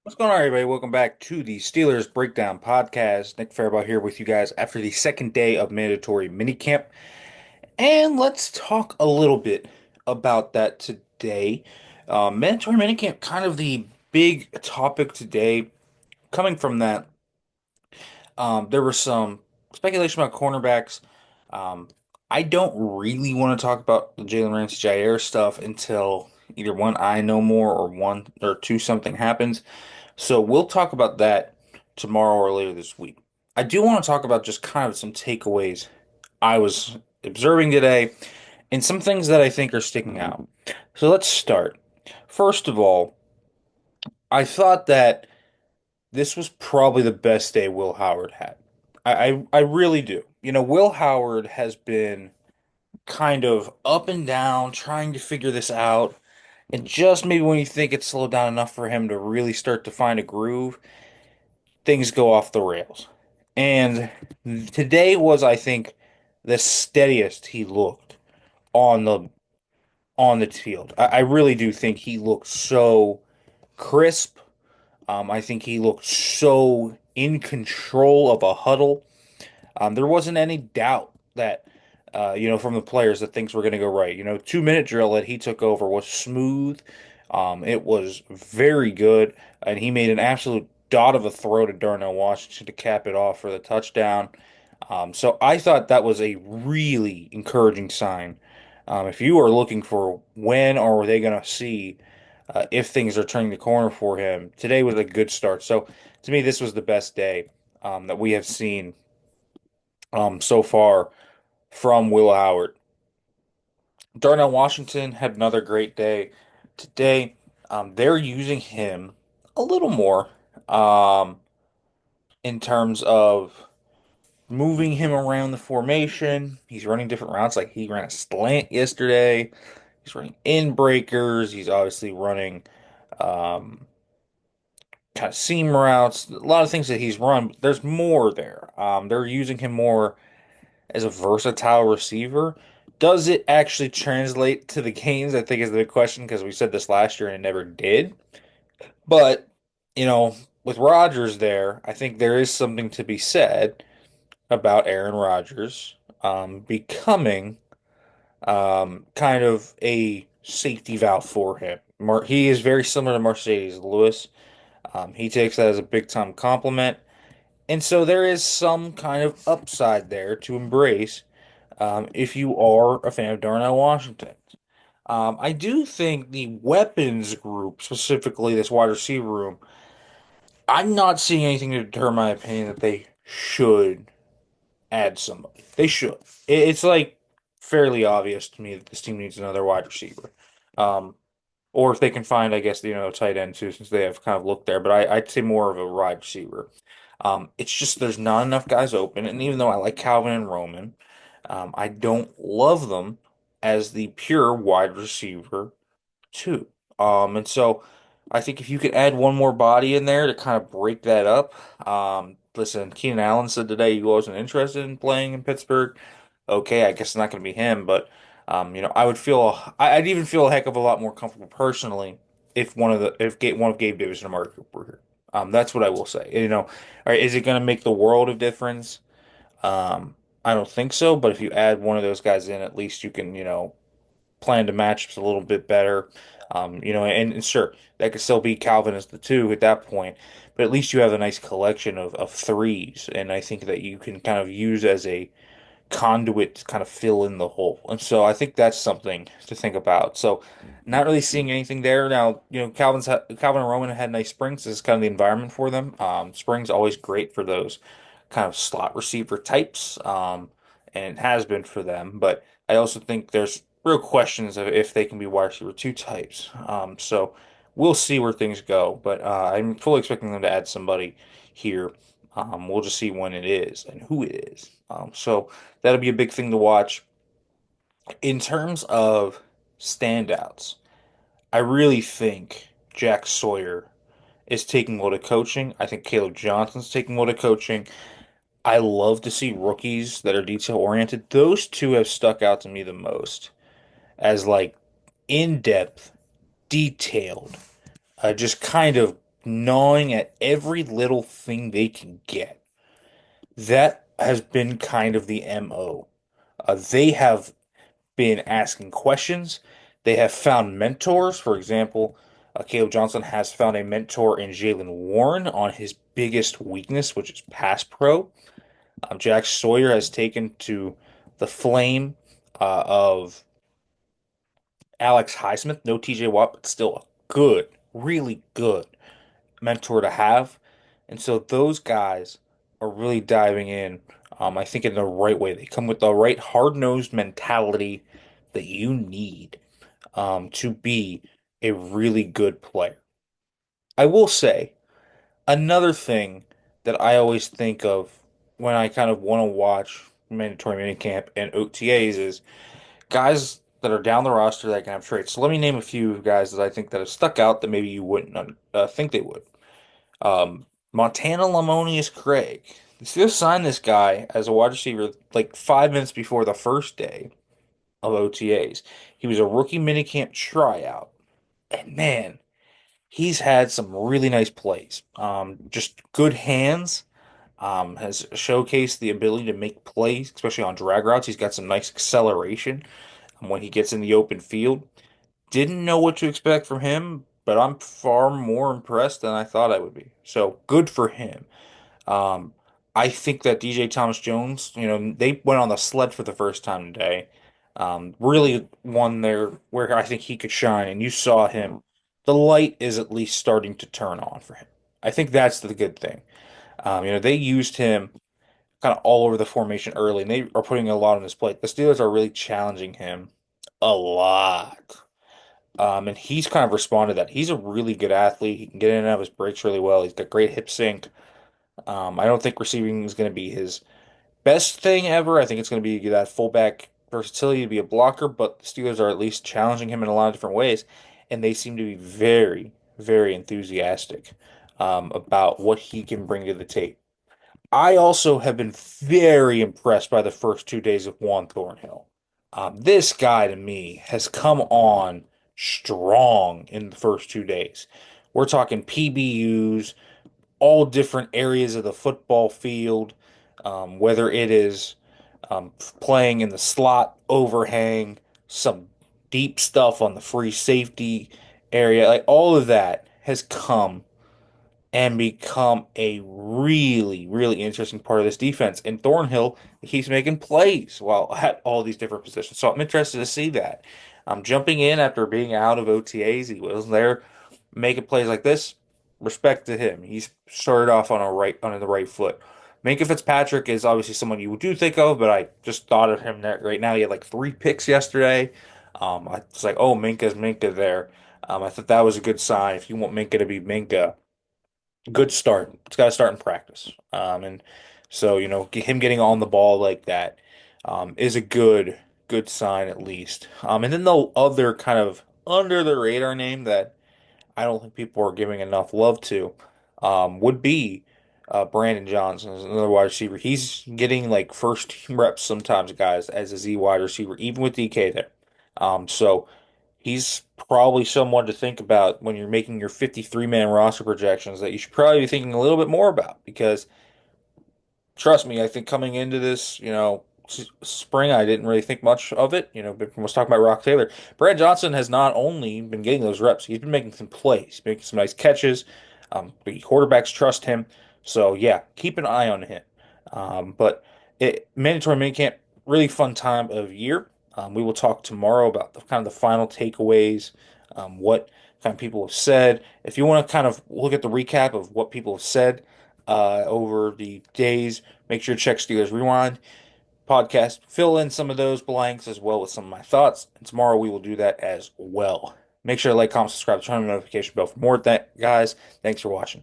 What's going on, everybody? Welcome back to the Steelers Breakdown Podcast. Nick Farabaugh here with you guys after the second day of mandatory minicamp. And let's talk a little bit about that today. Mandatory minicamp, kind of the big topic today. Coming from that, there was some speculation about cornerbacks. Um, I don't really want to talk about the Jalen Ramsey Jair stuff until either one, I know more, or one or two, something happens. So we'll talk about that tomorrow or later this week. I do want to talk about just kind of some takeaways I was observing today and some things that I think are sticking out. So let's start. First of all, I thought that this was probably the best day Will Howard had. I really do. Will Howard has been kind of up and down, trying to figure this out. And just maybe when you think it's slowed down enough for him to really start to find a groove, things go off the rails. And today was, I think, the steadiest he looked on the field. I really do think he looked so crisp. I think he looked so in control of a huddle. There wasn't any doubt that, from the players that things were going to go right. 2 minute drill that he took over was smooth. It was very good, and he made an absolute dot of a throw to Darnell Washington to cap it off for the touchdown. So I thought that was a really encouraging sign. If you are looking for when are they going to see if things are turning the corner for him, today was a good start. So to me, this was the best day that we have seen so far from Will Howard. Darnell Washington had another great day today. They're using him a little more um, in terms of moving him around the formation. He's running different routes. Like he ran a slant yesterday. He's running in breakers. He's obviously running um, kind of seam routes. A lot of things that he's run. But there's more there. They're using him more as a versatile receiver. Does it actually translate to the games? I think is the big question because we said this last year and it never did. But, with Rodgers there, I think there is something to be said about Aaron Rodgers becoming kind of a safety valve for him. He is very similar to Mercedes Lewis. He takes that as a big time compliment. And so there is some kind of upside there to embrace if you are a fan of Darnell Washington. I do think the weapons group, specifically this wide receiver room, I'm not seeing anything to deter my opinion that they should add somebody. They should. It's like fairly obvious to me that this team needs another wide receiver. Um, or if they can find, I guess, tight end too, since they have kind of looked there. But I'd say more of a wide receiver. It's just there's not enough guys open, and even though I like Calvin and Roman, I don't love them as the pure wide receiver too. And so I think if you could add one more body in there to kind of break that up. Listen, Keenan Allen said today he wasn't interested in playing in Pittsburgh. Okay, I guess it's not going to be him, but I'd even feel a heck of a lot more comfortable personally if one of Gabe Davis and Amari Cooper were here. That's what I will say. All right, is it going to make the world of difference? I don't think so, but if you add one of those guys in, at least you can, plan to matchups a little bit better. And sure, that could still be Calvin as the two at that point, but at least you have a nice collection of threes, and I think that you can kind of use as a conduit to kind of fill in the hole. And so I think that's something to think about. So not really seeing anything there. Now, Calvin and Roman had nice springs. This is kind of the environment for them. Spring's always great for those kind of slot receiver types. And it has been for them. But I also think there's real questions of if they can be wide receiver two types. So we'll see where things go. But I'm fully expecting them to add somebody here. We'll just see when it is and who it is. So that'll be a big thing to watch. In terms of standouts, I really think Jack Sawyer is taking load of coaching. I think Caleb Johnson's taking load of coaching. I love to see rookies that are detail oriented. Those two have stuck out to me the most as like in depth, detailed, just kind of gnawing at every little thing they can get. That has been kind of the MO. They have been asking questions. They have found mentors. For example, Caleb Johnson has found a mentor in Jalen Warren on his biggest weakness, which is pass pro. Jack Sawyer has taken to the flame of Alex Highsmith. No TJ Watt, but still a good, really good mentor to have. And so those guys are really diving in, I think, in the right way. They come with the right hard-nosed mentality that you need to be a really good player. I will say another thing that I always think of when I kind of want to watch mandatory minicamp and OTAs is guys that are down the roster that can have traits. So let me name a few guys that I think that have stuck out that maybe you wouldn't think they would. Montana Lamonius Craig. The Steelers signed this guy as a wide receiver like 5 minutes before the first day of OTAs. He was a rookie minicamp tryout. And man, he's had some really nice plays. Just good hands. Has showcased the ability to make plays, especially on drag routes. He's got some nice acceleration when he gets in the open field. Didn't know what to expect from him, but I'm far more impressed than I thought I would be. So good for him. Um, I think that DJ Thomas Jones, they went on the sled for the first time today. Really won there where I think he could shine, and you saw him. The light is at least starting to turn on for him. I think that's the good thing. They used him kind of all over the formation early, and they are putting a lot on his plate. The Steelers are really challenging him a lot. And he's kind of responded to that. He's a really good athlete. He can get in and out of his breaks really well. He's got great hip sync. I don't think receiving is going to be his best thing ever. I think it's going to be that fullback versatility to be a blocker, but the Steelers are at least challenging him in a lot of different ways, and they seem to be very, very enthusiastic about what he can bring to the table. I also have been very impressed by the first 2 days of Juan Thornhill. This guy to me has come on strong in the first 2 days. We're talking PBUs, all different areas of the football field, whether it is playing in the slot overhang, some deep stuff on the free safety area, like all of that has come and become a really, really interesting part of this defense. And Thornhill keeps making plays while at all these different positions. So I'm interested to see that. Jumping in after being out of OTAs, he was there making plays like this. Respect to him. He's started off on the right foot. Minka Fitzpatrick is obviously someone you do think of, but I just thought of him that right now. He had like 3 picks yesterday. I was like, oh, Minka's Minka there. I thought that was a good sign. If you want Minka to be Minka, good start. It's got to start in practice. And so, him getting on the ball like that is a good sign at least. And then the other kind of under the radar name that I don't think people are giving enough love to would be Brandon Johnson as another wide receiver. He's getting like first team reps sometimes, guys, as a Z wide receiver, even with DK there. So he's probably someone to think about when you're making your 53-man roster projections that you should probably be thinking a little bit more about because trust me, I think coming into this, spring, I didn't really think much of it. But I was talking about Rock Taylor. Brad Johnson has not only been getting those reps, he's been making some plays, making some nice catches. The quarterbacks trust him. So, yeah, keep an eye on him. But mandatory minicamp, really fun time of year. We will talk tomorrow about the kind of the final takeaways, what kind of people have said. If you want to kind of look at the recap of what people have said over the days, make sure to check Steelers Rewind podcast, fill in some of those blanks as well with some of my thoughts. And tomorrow we will do that as well. Make sure to like, comment, subscribe, turn on the notification bell for more. Guys, thanks for watching.